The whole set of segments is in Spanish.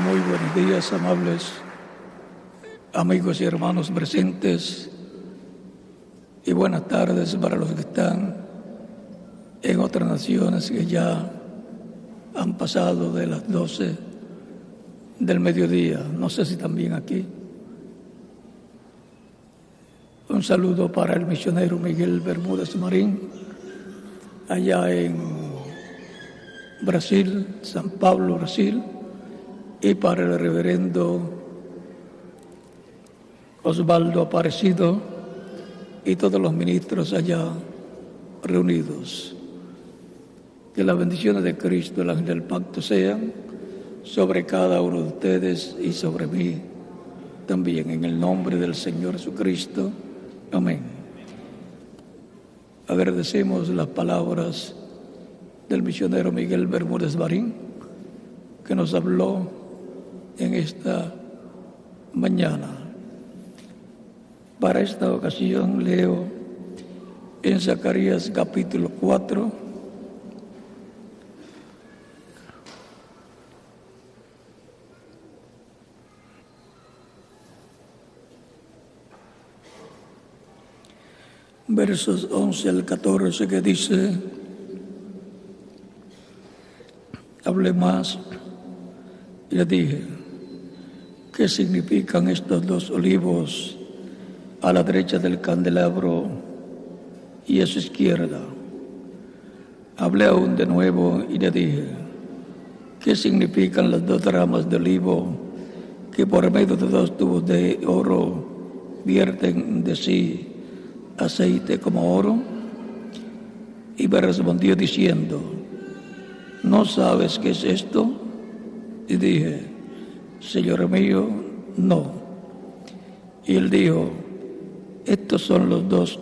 Muy buenos días, amables amigos y hermanos presentes, y buenas tardes para los que están en otras naciones que ya han pasado de las 12 del mediodía. No sé si también aquí. Un saludo para el misionero Miguel Bermúdez Marín, allá en Brasil, San Pablo, Brasil, y para el reverendo Osvaldo Aparecido y todos los ministros allá reunidos. Que las bendiciones de Cristo, el ángel del pacto, sean sobre cada uno de ustedes y sobre mí también, en el nombre del Señor Jesucristo. Amén. Agradecemos las palabras del misionero Miguel Bermúdez Marín, que nos habló en esta mañana. Para esta ocasión leo en Zacarías capítulo 4, versos 11 al 14, que dice: hablé más y le dije, ¿qué significan estos dos olivos a la derecha del candelabro y a su izquierda? Hablé aún de nuevo y le dije, ¿qué significan las dos ramas de olivo que por medio de dos tubos de oro vierten de sí aceite como oro? Y me respondió diciendo, ¿no sabes qué es esto? Y dije, Señor mío, no. Y él dijo, estos son los dos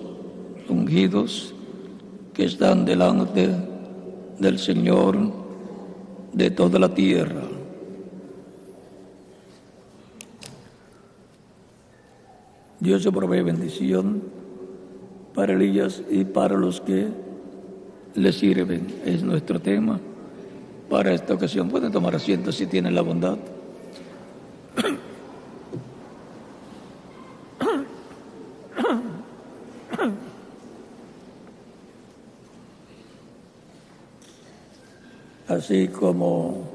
ungidos que están delante del Señor de toda la tierra. Dios se provee bendición para Elías y para los que le sirven. Es nuestro tema para esta ocasión. Pueden tomar asiento si tienen la bondad. Así como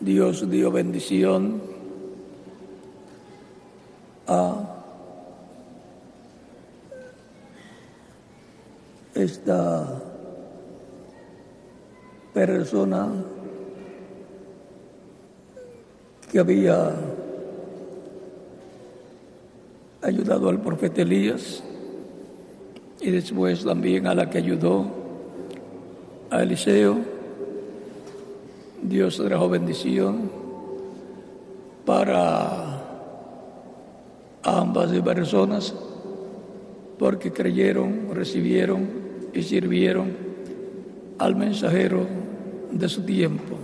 Dios dio bendición a esta persona que había ayudado al profeta Elías, y después también a la que ayudó a Eliseo, Dios trajo bendición para ambas personas, porque creyeron, recibieron y sirvieron al mensajero de su tiempo.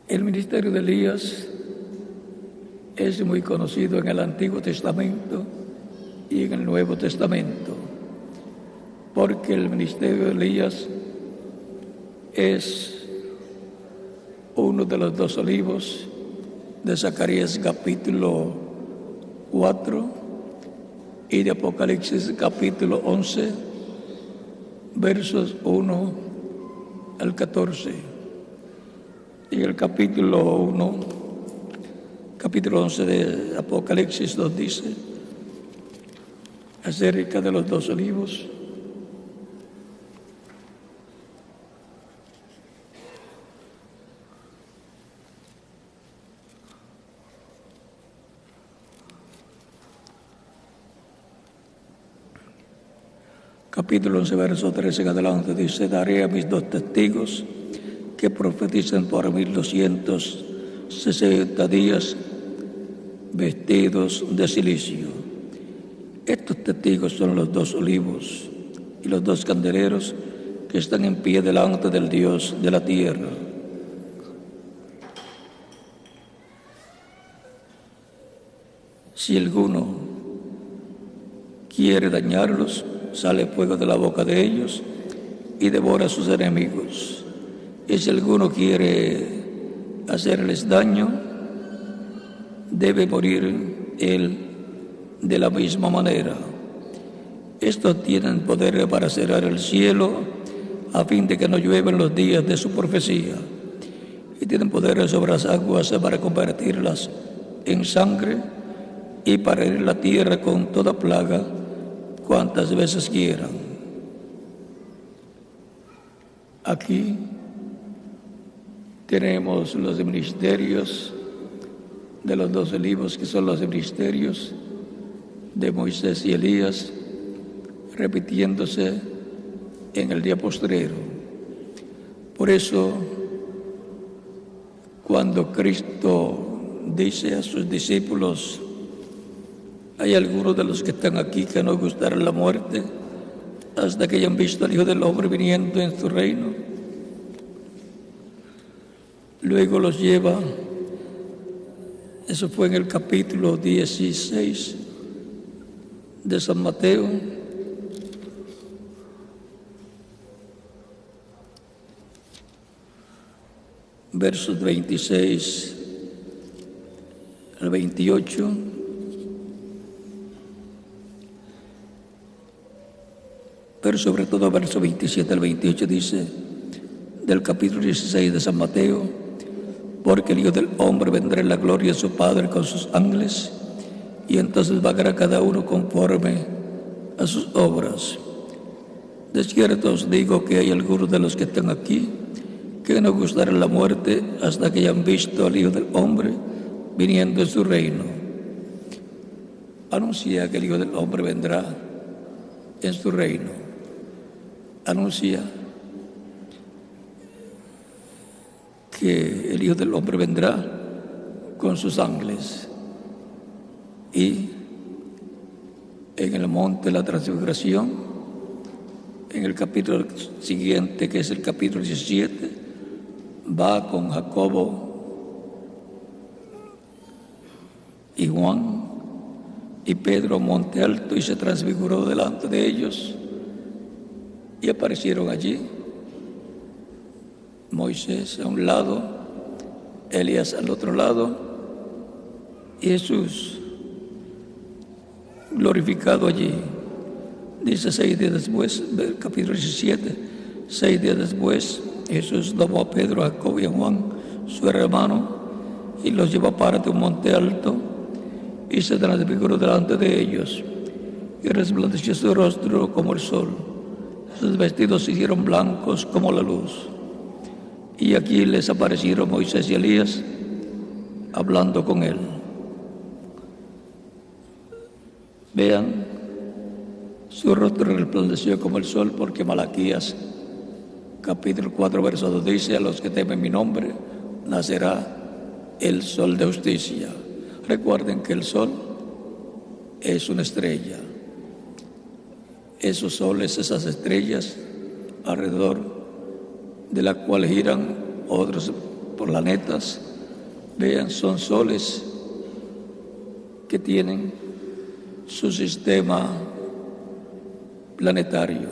El ministerio de Elías es muy conocido en el Antiguo Testamento y en el Nuevo Testamento, porque el ministerio de Elías es uno de los dos olivos de Zacarías capítulo 4 y de Apocalipsis capítulo 11, versos 1 al 14. Y el capítulo 11 de Apocalipsis nos dice acerca de los dos olivos. Capítulo 11, verso 13 en adelante, dice, daré a mis dos testigos que profeticen por 1260 días vestidos de cilicio. Estos testigos son los dos olivos y los dos candeleros que están en pie delante del Dios de la tierra. Si alguno quiere dañarlos, sale fuego de la boca de ellos y devora a sus enemigos. Y si alguno quiere hacerles daño, debe morir él de la misma manera. Estos tienen poder para cerrar el cielo a fin de que no lluevan los días de su profecía, y tienen poder sobre las aguas para convertirlas en sangre y para herir la tierra con toda plaga cuantas veces quieran. Aquí tenemos los ministerios de los 12 libros, que son los ministerios de Moisés y Elías, repitiéndose en el día postrero. Por eso, cuando Cristo dice a sus discípulos: hay algunos de los que están aquí que no gustarán la muerte hasta que hayan visto al Hijo del Hombre viniendo en su reino, luego los lleva, eso fue en el capítulo 16 de San Mateo, versos 26 al 28, pero sobre todo versos 27 al 28 dice, del capítulo 16 de San Mateo: porque el Hijo del Hombre vendrá en la gloria de su Padre con sus ángeles, y entonces vagará cada uno conforme a sus obras. De cierto os digo que hay algunos de los que están aquí que no gustarán la muerte hasta que hayan visto al Hijo del Hombre viniendo en su reino. Anuncia que el Hijo del Hombre vendrá en su reino. Anuncia que el Hijo del Hombre vendrá con sus ángeles. Y en el monte de la transfiguración, en el capítulo siguiente, que es el capítulo 17, va con Jacobo y Juan y Pedro a monte alto y se transfiguró delante de ellos, y aparecieron allí Moisés a un lado, Elías al otro lado, y Jesús glorificado allí. Dice 6 días después, del capítulo 17, 6 días después, Jesús tomó a Pedro, a Jacobo y a Juan, su hermano, y los llevó aparte a un monte alto, y se transfiguró delante de ellos, y resplandeció su rostro como el sol. Sus vestidos se hicieron blancos como la luz. Y aquí les aparecieron Moisés y Elías hablando con él. Vean, su rostro resplandeció como el sol, porque Malaquías capítulo 4 verso 2 dice: a los que temen mi nombre nacerá el sol de justicia. Recuerden que el sol es una estrella. Esos soles, esas estrellas alrededor de la cual giran otros planetas, vean, son soles que tienen su sistema planetario,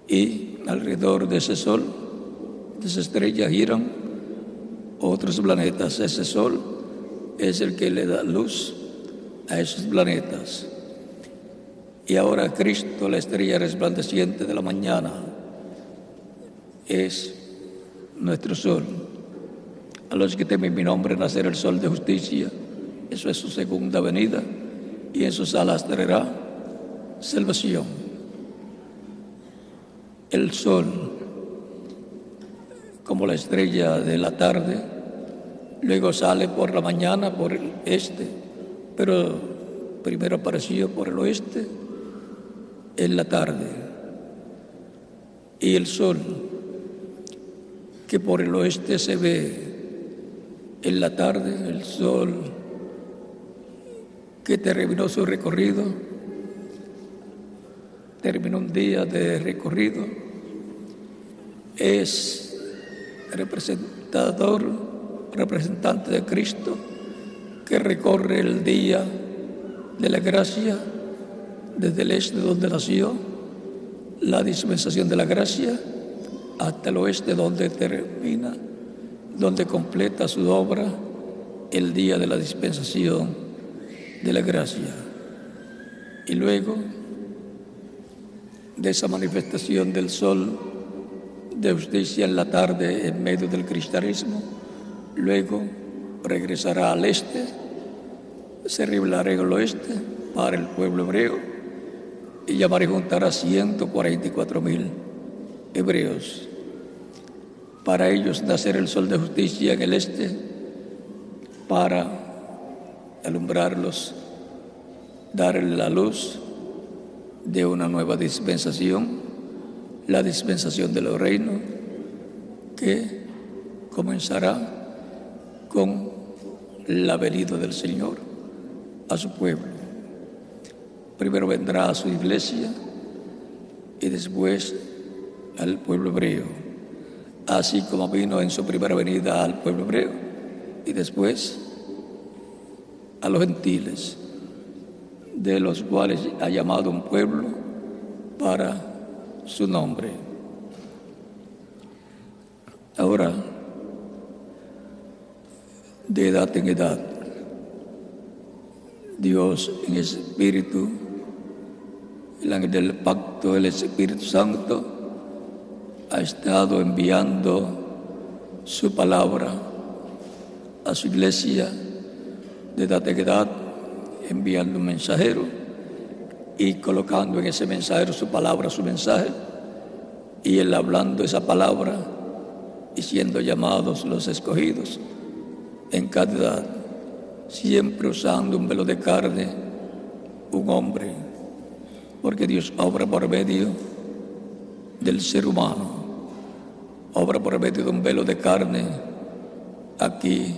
y alrededor de ese sol, de esa estrella, giran otros planetas. Ese sol es el que le da luz a esos planetas. Y ahora Cristo, la estrella resplandeciente de la mañana, es nuestro sol. A los que temen mi nombre nacerá el sol de justicia. Eso es su segunda venida, y en sus alas traerá salvación. El sol, como la estrella de la tarde, luego sale por la mañana por el este, pero primero apareció por el oeste en la tarde. Y el sol, que por el oeste se ve en la tarde, el sol que terminó su recorrido, terminó un día de recorrido, es representante de Cristo, que recorre el día de la gracia desde el este donde nació la dispensación de la gracia hasta el oeste donde termina donde completa su obra el día de la dispensación de la gracia. Y luego de esa manifestación del sol de justicia en la tarde en medio del cristianismo, luego regresará al este, se revelará en el oeste para el pueblo hebreo y llamará y juntará 144,000 hebreos. Para ellos nacerá el sol de justicia en el este para alumbrarlos, darles la luz de una nueva dispensación, la dispensación del reino, que comenzará con la venida del Señor a su pueblo. Primero vendrá a su iglesia y después al pueblo hebreo, así como vino en su primera venida al pueblo hebreo y después a los gentiles, de los cuales ha llamado un pueblo para su nombre. Ahora, de edad en edad, Dios en espíritu, el ángel del pacto, el Espíritu Santo, ha estado enviando su palabra a su iglesia de edad en edad, enviando un mensajero y colocando en ese mensajero su palabra, su mensaje, y él hablando esa palabra y siendo llamados los escogidos en cada edad, siempre usando un velo de carne, un hombre, porque Dios obra por medio del ser humano, obra por medio de un velo de carne aquí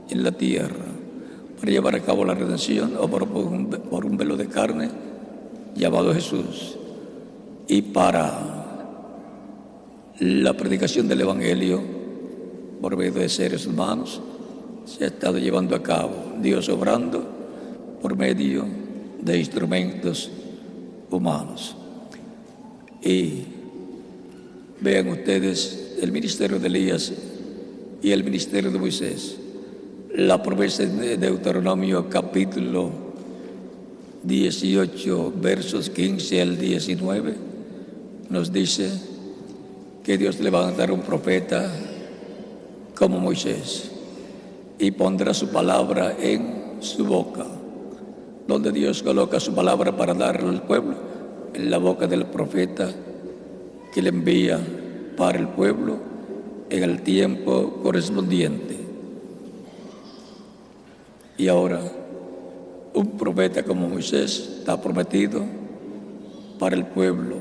en la tierra, para llevar a cabo la redención, o por un velo de carne llamado Jesús, y para la predicación del Evangelio por medio de seres humanos se ha estado llevando a cabo, Dios obrando por medio de instrumentos humanos. Y vean ustedes el ministerio de Elías y el ministerio de Moisés. La promesa de Deuteronomio capítulo 18, versos 15 al 19, nos dice que Dios le va a dar un profeta como Moisés y pondrá su palabra en su boca. Donde Dios coloca su palabra para darle al pueblo, en la boca del profeta que le envía para el pueblo en el tiempo correspondiente. Y ahora, un profeta como Moisés está prometido para el pueblo,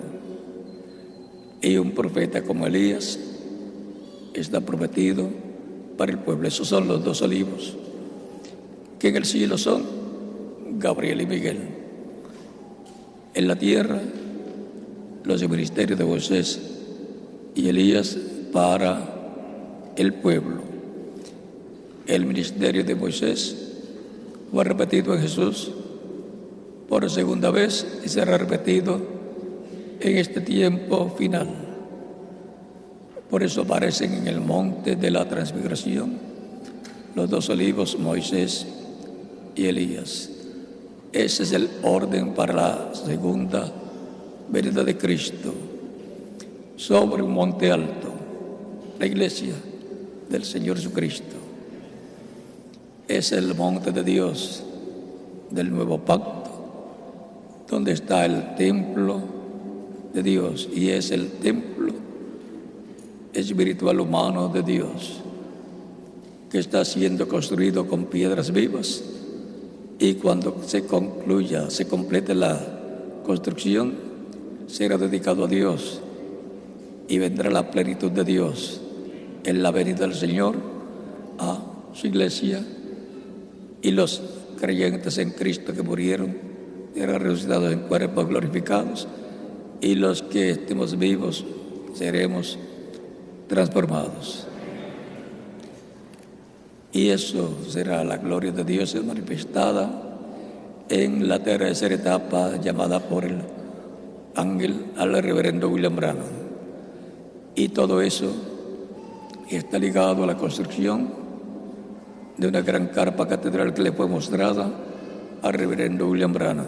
y un profeta como Elías está prometido para el pueblo. Esos son los dos olivos que en el cielo son Gabriel y Miguel. En la tierra, los ministerios de Moisés y Elías para el pueblo. El ministerio de Moisés fue repetido en Jesús por segunda vez y será repetido en este tiempo final. Por eso aparecen en el monte de la transfiguración los dos olivos, Moisés y Elías. Ese es el orden para la segunda venida de Cristo. Sobre un monte alto, la iglesia del Señor Jesucristo. Es el monte de Dios del nuevo pacto, donde está el templo de Dios, y es el templo espiritual humano de Dios, que está siendo construido con piedras vivas, y cuando se concluya, se complete la construcción, será dedicado a Dios y vendrá la plenitud de Dios en la venida del Señor a su iglesia, y los creyentes en Cristo que murieron serán resucitados en cuerpos glorificados, y los que estemos vivos seremos transformados. Y eso será la gloria de Dios manifestada en la tercera etapa llamada por el ángel al reverendo William Branham. Y todo eso y está ligado a la construcción de una gran carpa catedral que le fue mostrada al reverendo William Branham.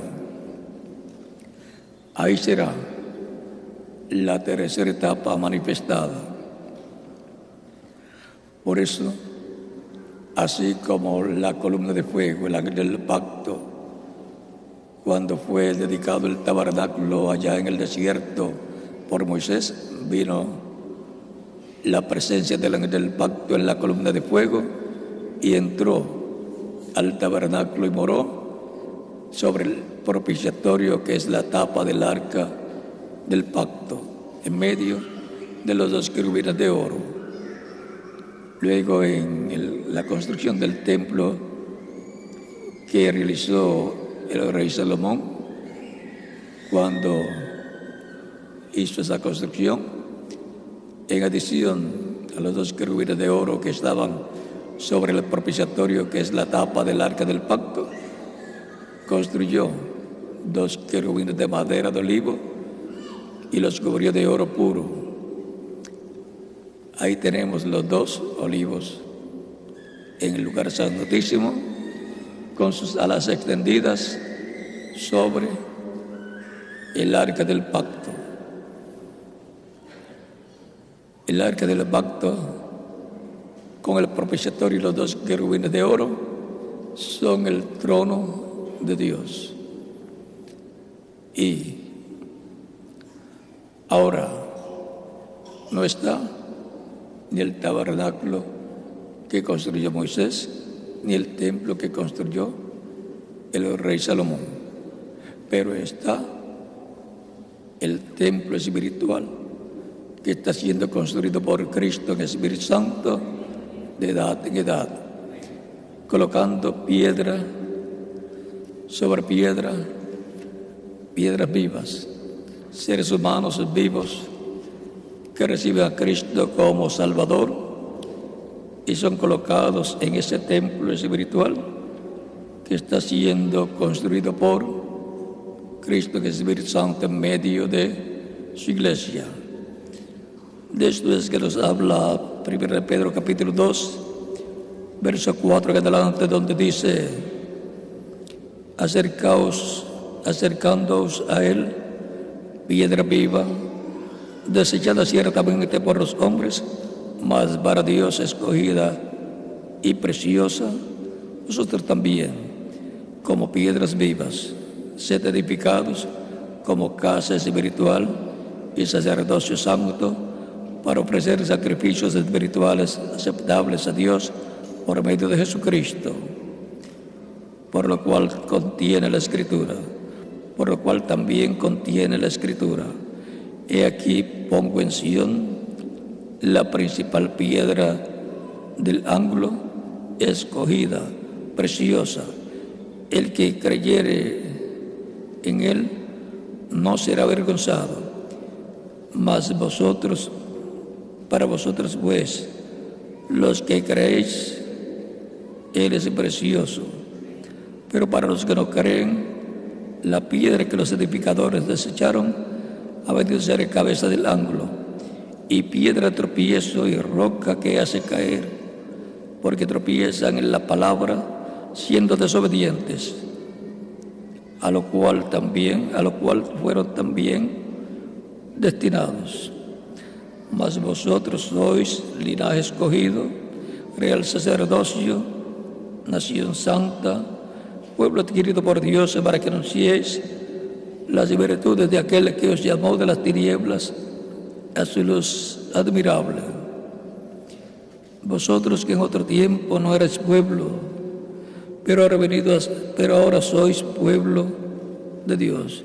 Ahí será la tercera etapa manifestada. Por eso, así como la columna de fuego, el ángel del pacto, cuando fue dedicado el tabernáculo allá en el desierto por Moisés, vino la presencia del ángel del pacto en la columna de fuego y entró al tabernáculo y moró sobre el propiciatorio, que es la tapa del arca del pacto, en medio de los dos querubines de oro. Luego, en la construcción del templo que realizó el rey Salomón, cuando hizo esa construcción, en adición a los dos querubines de oro que estaban sobre el propiciatorio, que es la tapa del arca del pacto, construyó dos querubines de madera de olivo y los cubrió de oro puro. Ahí tenemos los dos olivos en el lugar santísimo, con sus alas extendidas sobre el arca del pacto. El arca del pacto, con el propiciatorio y los dos querubines de oro, son el trono de Dios. Y ahora no está ni el tabernáculo que construyó Moisés, ni el templo que construyó el rey Salomón, pero está el templo espiritual que está siendo construido por Cristo en el Espíritu Santo de edad en edad, colocando piedra sobre piedra, piedras vivas, seres humanos vivos que reciben a Cristo como Salvador y son colocados en ese templo espiritual que está siendo construido por Cristo, que es el Espíritu Santo, en medio de su iglesia. De esto es que nos habla 1 Pedro capítulo 2, verso 4 en adelante, donde dice: acercándoos a Él, piedra viva, desechada ciertamente por los hombres, mas para Dios escogida y preciosa, vosotros también, como piedras vivas, sed edificados como casa espiritual y sacerdocio santo, para ofrecer sacrificios espirituales aceptables a Dios por medio de Jesucristo, por lo cual también contiene la Escritura: he aquí pongo en Sión la principal piedra del ángulo, escogida, preciosa. El que creyere en él no será avergonzado. Mas para vosotros pues, los que creéis, él es precioso. Pero para los que no creen, la piedra que los edificadores desecharon ha venido a ser cabeza del ángulo, y piedra de tropiezo y roca que hace caer, porque tropiezan en la palabra, siendo desobedientes, a lo cual fueron también destinados. Mas vosotros sois linaje escogido, real sacerdocio, nación santa, pueblo adquirido por Dios, para que anunciéis las virtudes de aquel que os llamó de las tinieblas a su luz admirable. Vosotros que en otro tiempo no erais pueblo, pero ahora sois pueblo de Dios,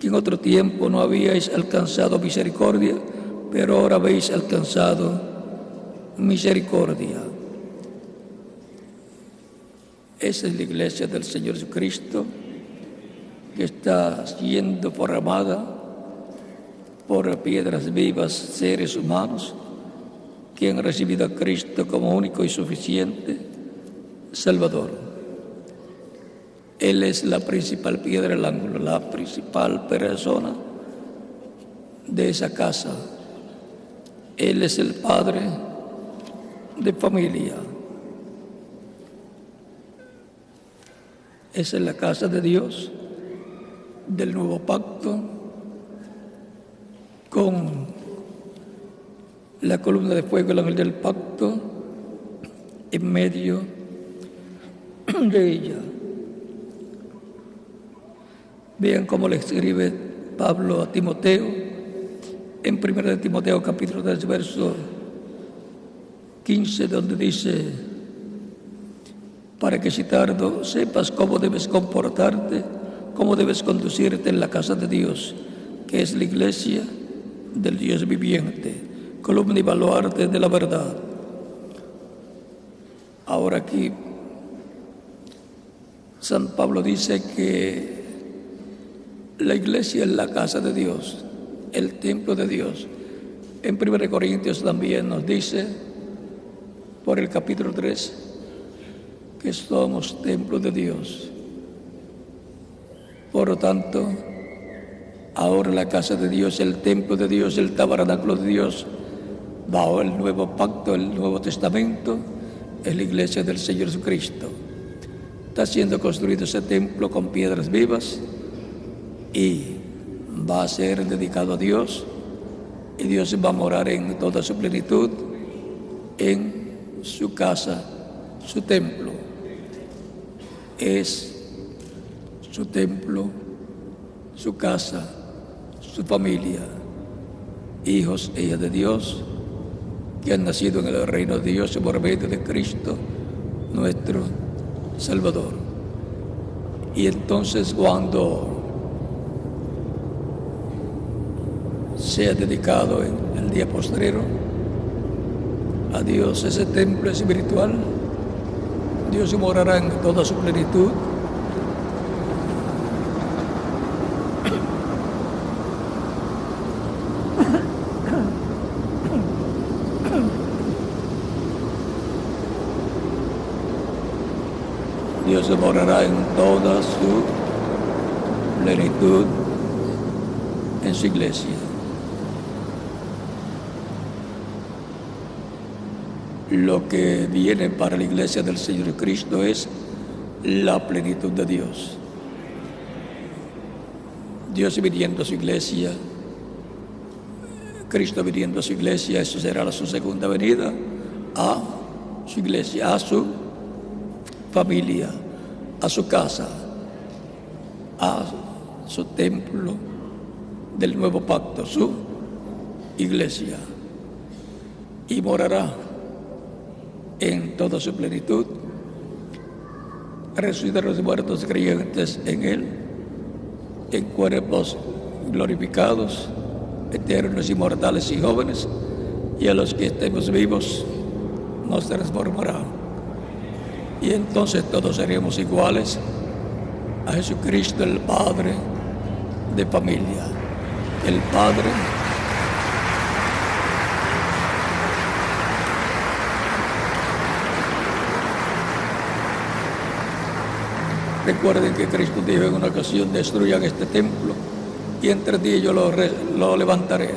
que en otro tiempo no habíais alcanzado misericordia, pero ahora habéis alcanzado misericordia. Esa es la iglesia del Señor Jesucristo, que está siendo formada por piedras vivas, seres humanos que han recibido a Cristo como único y suficiente Salvador. Él es la principal piedra del ángulo, la principal persona de esa casa. Él es el Padre de familia. Esa es la casa de Dios, del nuevo pacto, con la columna de fuego, el ángel del pacto, en medio de ella. Vean cómo le escribe Pablo a Timoteo, en 1 de Timoteo capítulo 3, verso 15, donde dice: para que si tardo sepas cómo debes comportarte, cómo debes conducirte en la casa de Dios, que es la iglesia del Dios viviente, columna y baluarte de la verdad. Ahora aquí San Pablo dice que la iglesia es la casa de Dios, el templo de Dios. En 1 Corintios también nos dice, por el capítulo 3, que somos templo de Dios. Por lo tanto, ahora la casa de Dios, el templo de Dios, el tabernáculo de Dios, bajo el nuevo pacto, el Nuevo Testamento, es la iglesia del Señor Jesucristo. Está siendo construido ese templo con piedras vivas y va a ser dedicado a Dios, y Dios va a morar en toda su plenitud en su casa, su templo. Es su templo, su casa, su familia, hijos e hijas de Dios que han nacido en el reino de Dios por medio de Cristo, nuestro Salvador. Y entonces, cuando sea dedicado en el día postrero a Dios ese templo espiritual, Dios morará en toda su plenitud. Dios morará en toda su plenitud en su iglesia. Lo que viene para la iglesia del Señor Cristo es la plenitud de Dios. Dios viniendo a su iglesia, Cristo viniendo a su iglesia, eso será su segunda venida a su iglesia, a su familia, a su casa, a su templo del nuevo pacto, su iglesia, y morará en toda su plenitud, resucitar a los muertos creyentes en Él, en cuerpos glorificados, eternos, inmortales y jóvenes, y a los que estemos vivos nos transformará. Y entonces todos seremos iguales a Jesucristo, el Padre de familia, el Padre Recuerden que Cristo dijo en una ocasión: destruyan este templo y en 3 días yo lo levantaré.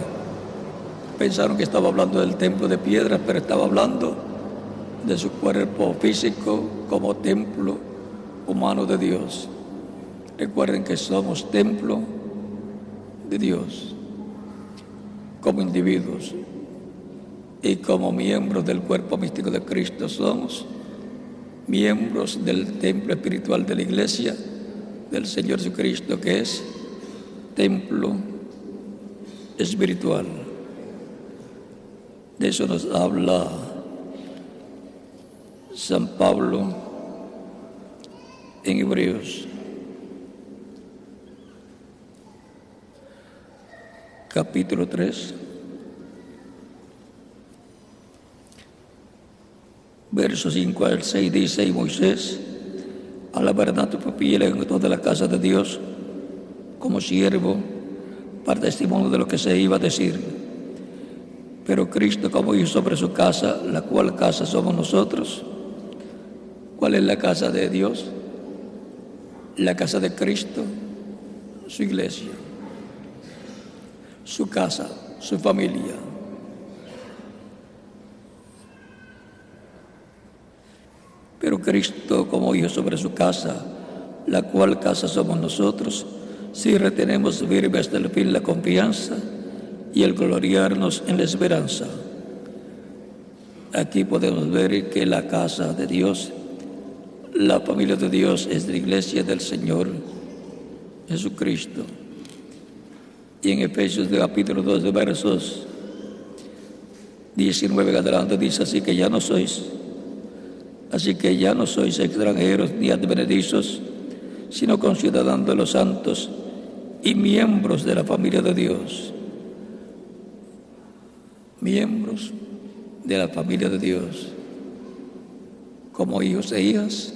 Pensaron que estaba hablando del templo de piedras, pero estaba hablando de su cuerpo físico como templo humano de Dios. Recuerden que somos templo de Dios como individuos, y como miembros del cuerpo místico de Cristo somos miembros del templo espiritual de la iglesia del Señor Jesucristo, que es templo espiritual. De eso nos habla San Pablo en Hebreos capítulo 3, versos 5 al 6, dice: y Moisés, a la verdad fue fiel en toda la casa de Dios como siervo para testimonio de lo que se iba a decir. Pero Cristo como hijo sobre su casa, la cual casa somos nosotros. ¿Cuál es la casa de Dios? La casa de Cristo, su iglesia, su casa, su familia. Pero Cristo como hijo sobre su casa, la cual casa somos nosotros, si retenemos firme hasta el fin la confianza y el gloriarnos en la esperanza. Aquí podemos ver que la casa de Dios, la familia de Dios, es la iglesia del Señor Jesucristo. Y en Efesios capítulo 2 de versos 19 en adelante dice: así que ya no sois extranjeros ni advenedizos, sino conciudadanos de los santos y miembros de la familia de Dios. Miembros de la familia de Dios, como hijos e hijas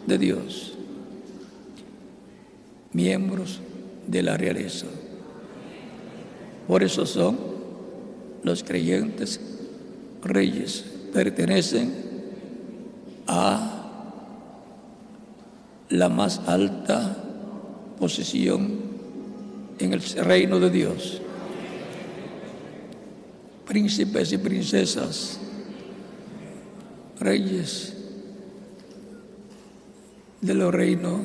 de Dios, miembros de la realeza. Por eso son los creyentes reyes, pertenecen a la más alta posición en el reino de Dios. Príncipes y princesas, reyes de los reinos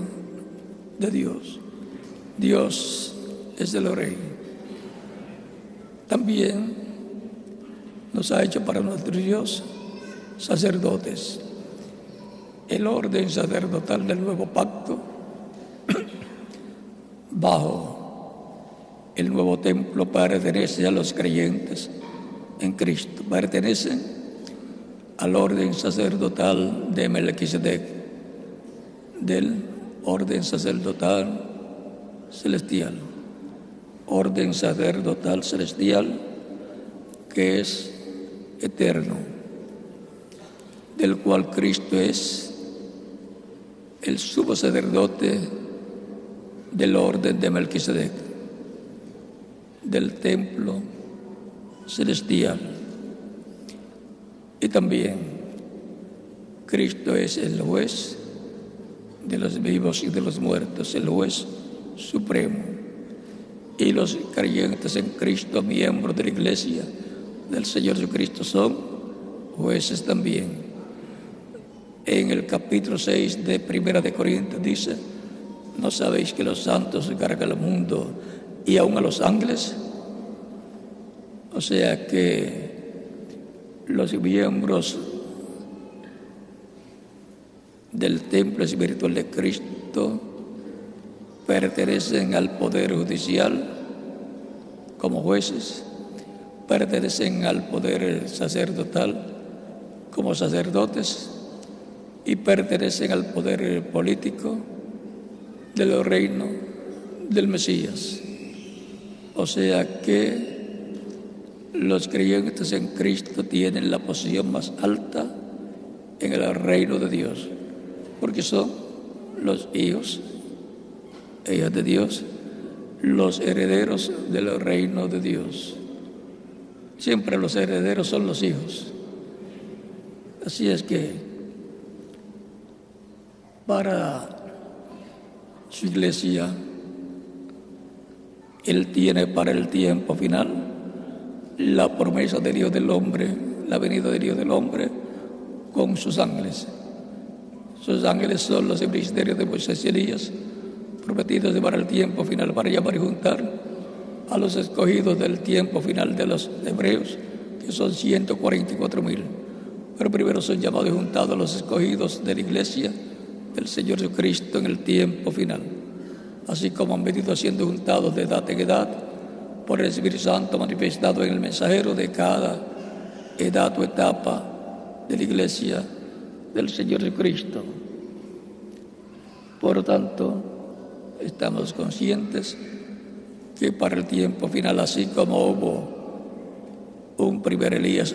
de Dios. Dios es de los reyes. También nos ha hecho para nuestro Dios sacerdotes. El orden sacerdotal del nuevo pacto, bajo el nuevo templo, pertenece a los creyentes en Cristo, pertenecen al orden sacerdotal de Melquisedec, del orden sacerdotal celestial, orden sacerdotal celestial que es eterno, del cual Cristo es el sumo sacerdote del orden de Melquisedec, del templo celestial. Y también Cristo es el juez de los vivos y de los muertos, el juez supremo. Y los creyentes en Cristo, miembros de la iglesia del Señor Jesucristo, son jueces también. En el capítulo 6 de Primera de Corintios dice: ¿no sabéis que los santos cargan al mundo y aún a los ángeles? O sea que los miembros del templo espiritual de Cristo pertenecen al poder judicial como jueces, pertenecen al poder sacerdotal como sacerdotes y pertenecen al poder político del reino del Mesías. O sea que los creyentes en Cristo tienen la posición más alta en el reino de Dios, porque son los hijos e hijas de Dios, los herederos del reino de Dios. Siempre los herederos son los hijos. Así es que para su iglesia, Él tiene para el tiempo final la promesa de Dios del hombre, la venida de Dios del hombre con sus ángeles. Sus ángeles son los ministerios de Moisés y Elías, prometidos para el tiempo final, para llamar y juntar a los escogidos del tiempo final de los hebreos, que son 144,000. Pero primero son llamados y juntados los escogidos de la iglesia del Señor Jesucristo en el tiempo final, así como han venido siendo juntados de edad en edad por el Espíritu Santo manifestado en el mensajero de cada edad o etapa de la iglesia del Señor Jesucristo. Por lo tanto, estamos conscientes que para el tiempo final, así como hubo un primer Elías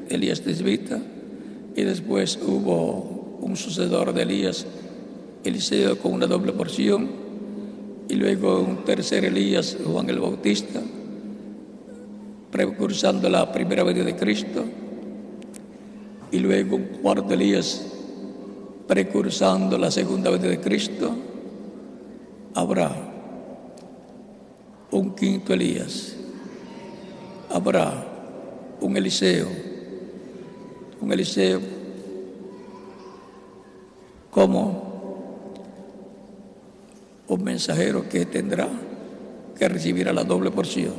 Tisbita, y después hubo un sucedor de Elías, Eliseo, con una doble porción, y luego un tercer Elías, Juan el Bautista, precursando la primera venida de Cristo, y luego un cuarto Elías, precursando la segunda venida de Cristo. Habrá un quinto Elías, habrá un Eliseo como un mensajero que tendrá que recibirá la doble porción.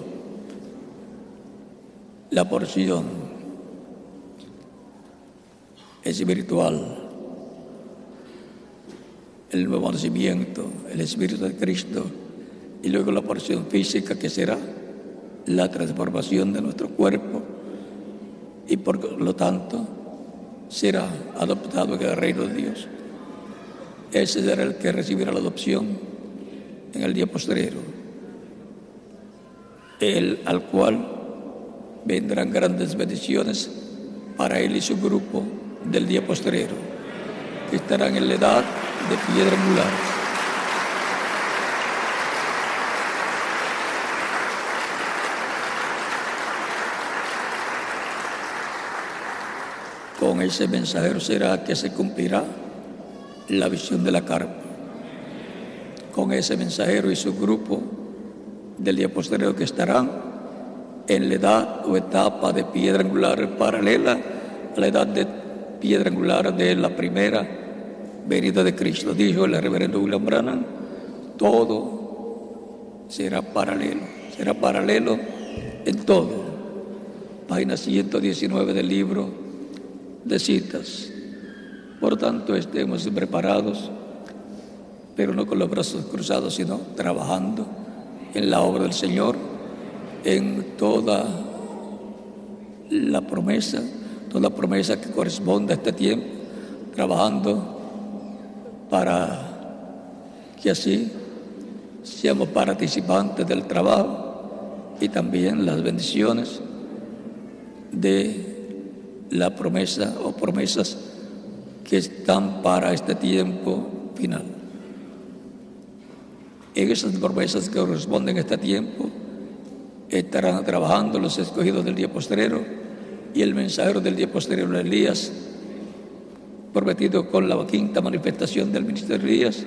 La porción espiritual, el nuevo nacimiento, el Espíritu de Cristo, y luego la porción física, que será la transformación de nuestro cuerpo, y por lo tanto será adoptado en el reino de Dios. Ese será el que recibirá la adopción en el día postrero, el al cual vendrán grandes bendiciones para él y su grupo del día postrero, que estarán en la edad de piedra angular. Con ese mensajero será que se cumplirá la visión de la carpa. Con ese mensajero y su grupo del día posterior, que estarán en la edad o etapa de piedra angular paralela a la edad de piedra angular de la primera venida de Cristo. Dijo el reverendo William Branham, todo será paralelo en todo. Página 119 del libro de citas. Por tanto, estemos preparados, pero no con los brazos cruzados, sino trabajando en la obra del Señor, en toda la promesa que corresponde a este tiempo, trabajando para que así seamos participantes del trabajo y también las bendiciones de la promesa o promesas que están para este tiempo final. En esas promesas que corresponden a este tiempo estarán trabajando los escogidos del día postrero y el mensajero del día posterior, Elías, prometido con la quinta manifestación del ministerio de Elías,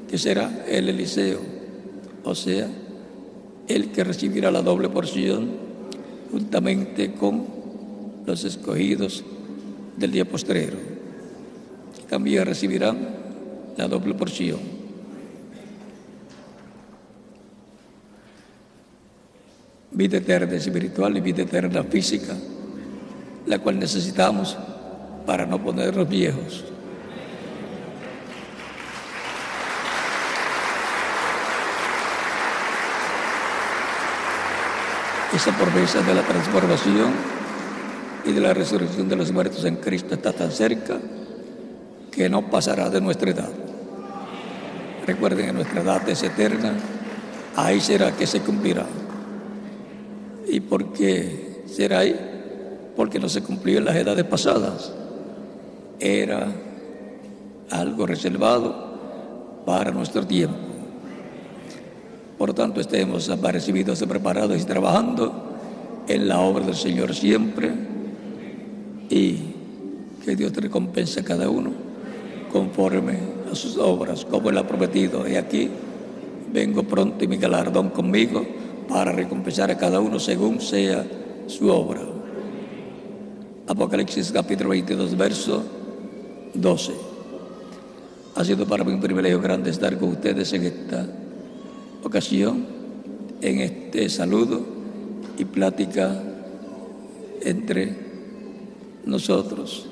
que será el Eliseo, o sea, el que recibirá la doble porción juntamente con los escogidos del día postrero. También recibirán la doble porción. Vida eterna espiritual y vida eterna física, la cual necesitamos para no ponernos viejos. Esa promesa de la transformación y de la resurrección de los muertos en Cristo está tan cerca que no pasará de nuestra edad. Recuerden que nuestra edad es eterna, ahí será que se cumplirá. ¿Y por qué será ahí? Porque no se cumplió en las edades pasadas. Era algo reservado para nuestro tiempo. Por lo tanto, estemos apercibidos, preparados y trabajando en la obra del Señor siempre, y que Dios te recompense a cada uno conforme a sus obras, como Él ha prometido. Y aquí vengo pronto y mi galardón conmigo para recompensar a cada uno según sea su obra. Apocalipsis capítulo 22, verso 12. Ha sido para mí un privilegio grande estar con ustedes en esta ocasión, en este saludo y plática entre nosotros.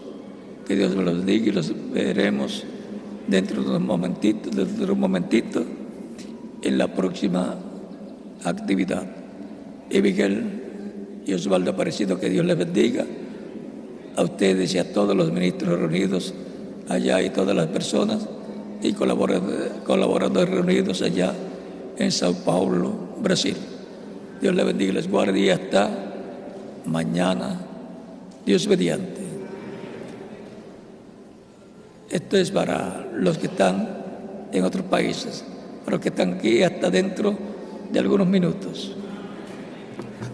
Que Dios me los bendiga y los veremos dentro de un momentito en la próxima actividad. Y Miguel y Osvaldo Aparecido, que Dios les bendiga a ustedes y a todos los ministros reunidos allá y todas las personas y colaboradores reunidos allá en Sao Paulo, Brasil. Dios les bendiga y les guarde, y hasta mañana, Dios mediante. Esto es para los que están en otros países, para los que están aquí hasta dentro de algunos minutos.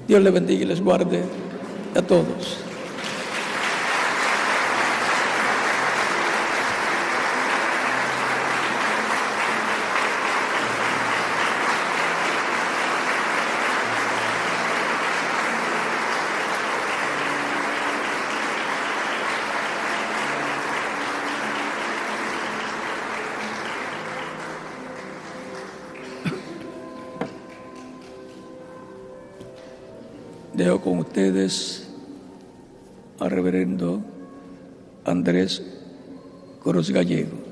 Dios les bendiga y les guarde a todos. Dejo con ustedes al reverendo Andrés Cruz Gallego.